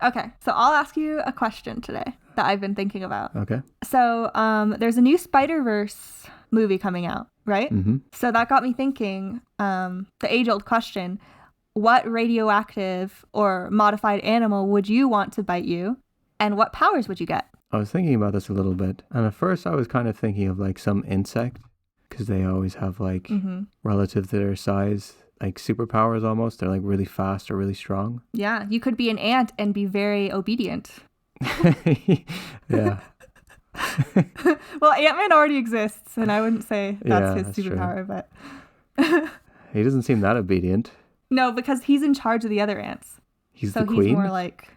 Okay, so I'll ask you a question today that I've been thinking about. Okay. So there's a new Spider-Verse movie coming out, right? Mm-hmm. So that got me thinking, the age-old question, what radioactive or modified animal would you want to bite you, and what powers would you get? I was thinking about this a little bit, and at first I was kind of thinking of like some insect, because they always have like relative to their size, like superpowers almost. They're like really fast or really strong. Yeah, you could be an ant and be very obedient. Yeah. Well, Ant-Man already exists, and I wouldn't say that's his that's superpower, true. but He doesn't seem that obedient. no, because he's in charge of the other ants. He's So the queen. he's more like,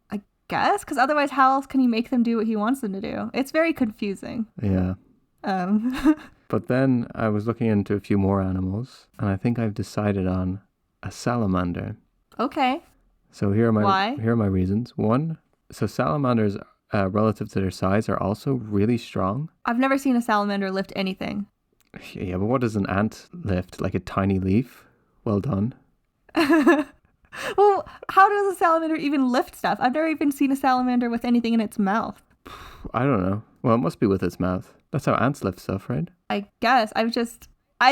I guess, because otherwise how else can he make them do what he wants them to do? It's very confusing. Yeah. But then I was looking into a few more animals, and I think I've decided on a salamander. Okay. So here are my reasons. One, so salamanders, relative to their size, are also really strong. I've never seen a salamander lift anything. Yeah, but what does an ant lift? Like a tiny leaf? Well done. Well, how does a salamander even lift stuff? I've never even seen a salamander with anything in its mouth. I don't know. Well, it must be with its mouth. That's how ants lift stuff, right? I guess. I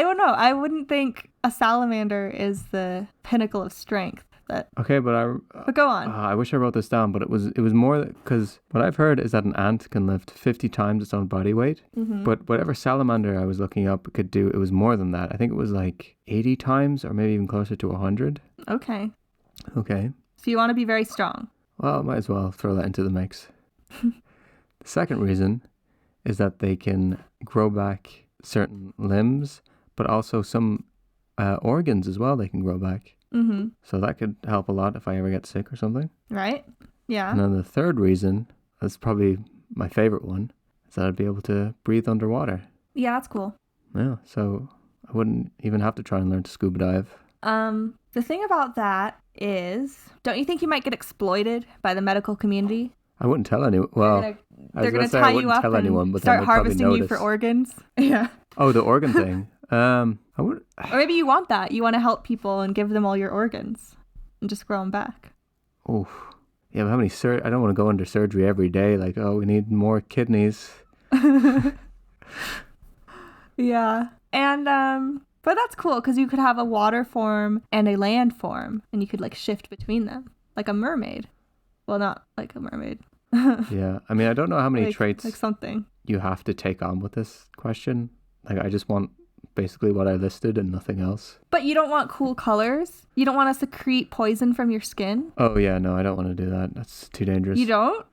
don't know. I wouldn't think a salamander is the pinnacle of strength. Okay, but go on. I wish I wrote this down, but it was more because what I've heard is that an ant can lift 50 times its own body weight. Mm-hmm. But whatever salamander I was looking up could do, it was more than that. I think it was like 80 times or maybe even closer to 100. Okay. Okay. So you want to be very strong. Well, might as well throw that into the mix. The second reason is that they can grow back certain limbs, but also some organs as well they can grow back. Mm-hmm. So that could help a lot if I ever get sick or something. Right? Yeah. And then the third reason, that's probably my favorite one, is that I'd be able to breathe underwater. Yeah, that's cool. Yeah, so I wouldn't even have to try and learn to scuba dive. The thing about that is, don't you think you might get exploited by the medical community? I wouldn't tell anyone. Well, they're going to tie you up and start harvesting you for organs. Yeah. Oh, the organ thing. I would. Or maybe you want that. You want to help people and give them all your organs and just grow them back. Oh, yeah. But how many I don't want to go under surgery every day. Like, oh, we need more kidneys. Yeah, and but that's cool because you could have a water form and a land form, and you could like shift between them, like a mermaid. Well, not like a mermaid. Yeah, I mean, I don't know how many traits like something you have to take on with this question. Like, I just want basically what I listed and nothing else. But you don't want cool colors? You don't want to secrete poison from your skin? Oh, yeah, no, I don't want to do that. That's too dangerous. You don't?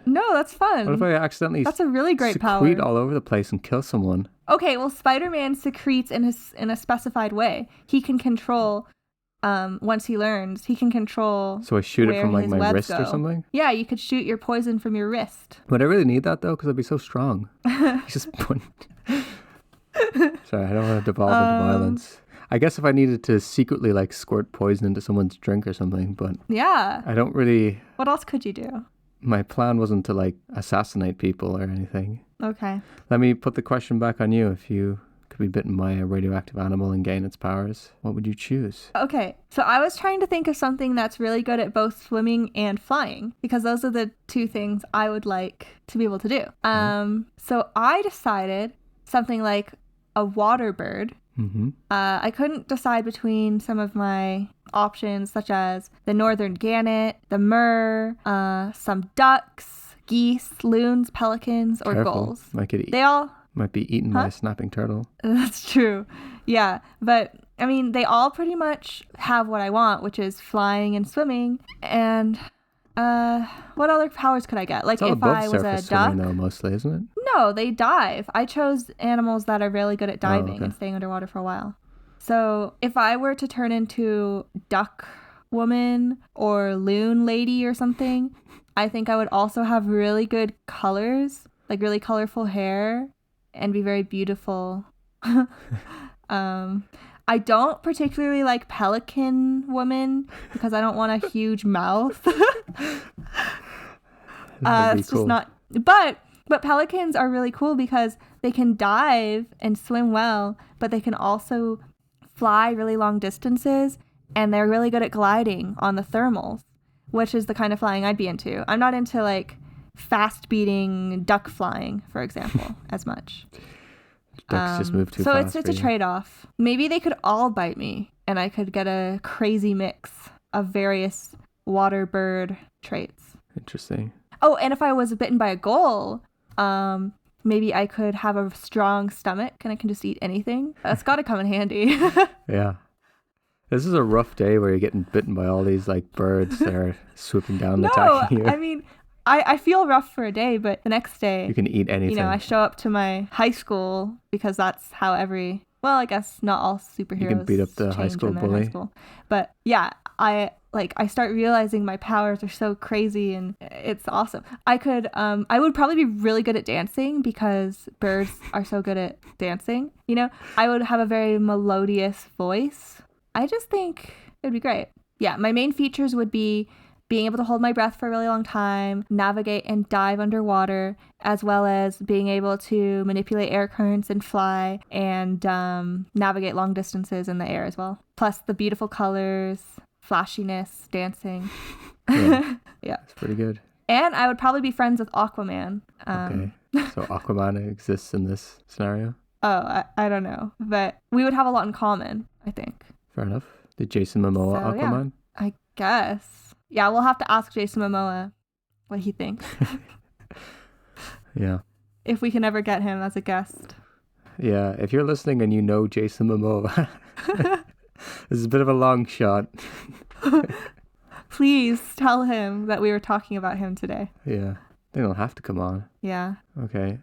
No, that's fun. What if I accidentally That's a really great power. secrete all over the place and kill someone? Okay, well, Spider-Man secretes in a specified way. He can control, once he learns, he can control. So I shoot it from like my wrist or something? Yeah, you could shoot your poison from your wrist. Would I really need that though? Because I'd be so strong. Just Sorry, I don't want to devolve into violence. I guess if I needed to secretly like squirt poison into someone's drink or something, but yeah, I don't really. What else could you do? My plan wasn't to like assassinate people or anything. Okay. Let me put the question back on you. If you could be bitten by a radioactive animal and gain its powers, what would you choose? Okay, so I was trying to think of something that's really good at both swimming and flying, because those are the two things I would like to be able to do. So I decided something like a water bird. Mm-hmm. I couldn't decide between some of my options, such as the northern gannet, the murre, some ducks, geese, loons, pelicans, or gulls. They all might be eaten by a snapping turtle. That's true. Yeah, but I mean, they all pretty much have what I want, which is flying and swimming. And what other powers could I get? Like if I was a duck, swimming, though, mostly, isn't it? No, they dive. I chose animals that are really good at diving and staying underwater for a while. So if I were to turn into duck woman or loon lady or something, I think I would also have really good colors, like really colorful hair, and be very beautiful. I don't particularly like pelican woman because I don't want a huge mouth. It's cool. Just not. But pelicans are really cool because they can dive and swim well, but they can also fly really long distances, and they're really good at gliding on the thermals, which is the kind of flying I'd be into. I'm not into like fast beating duck flying, for example, as much. Ducks just move too so fast. So it's a trade-off. Maybe they could all bite me and I could get a crazy mix of various water bird traits. Interesting. Oh, and if I was bitten by a gull, maybe I could have a strong stomach and I can just eat anything. That's got to come in handy. Yeah. This is a rough day where you're getting bitten by all these like birds that are swooping down and attacking you. I mean, I feel rough for a day, but the next day, you can eat anything. I show up to my high school because that's how I guess not all superheroes you can beat up the high school bully. But yeah, I start realizing my powers are so crazy and it's awesome. I would probably be really good at dancing because birds are so good at dancing. I would have a very melodious voice. I just think it'd be great. Yeah, my main features would be being able to hold my breath for a really long time, navigate and dive underwater, as well as being able to manipulate air currents and fly and navigate long distances in the air as well. Plus the beautiful colors, flashiness, dancing. Yeah. Yeah. That's pretty good. And I would probably be friends with Aquaman. Okay. So Aquaman exists in this scenario? Oh, I don't know. But we would have a lot in common, I think. Fair enough. Did Jason Momoa Aquaman? Yeah, I guess. Yeah, we'll have to ask Jason Momoa what he thinks. Yeah. If we can ever get him as a guest. Yeah, if you're listening and you know Jason Momoa, this is a bit of a long shot. Please tell him that we were talking about him today. Yeah, they don't have to come on. Yeah. Okay.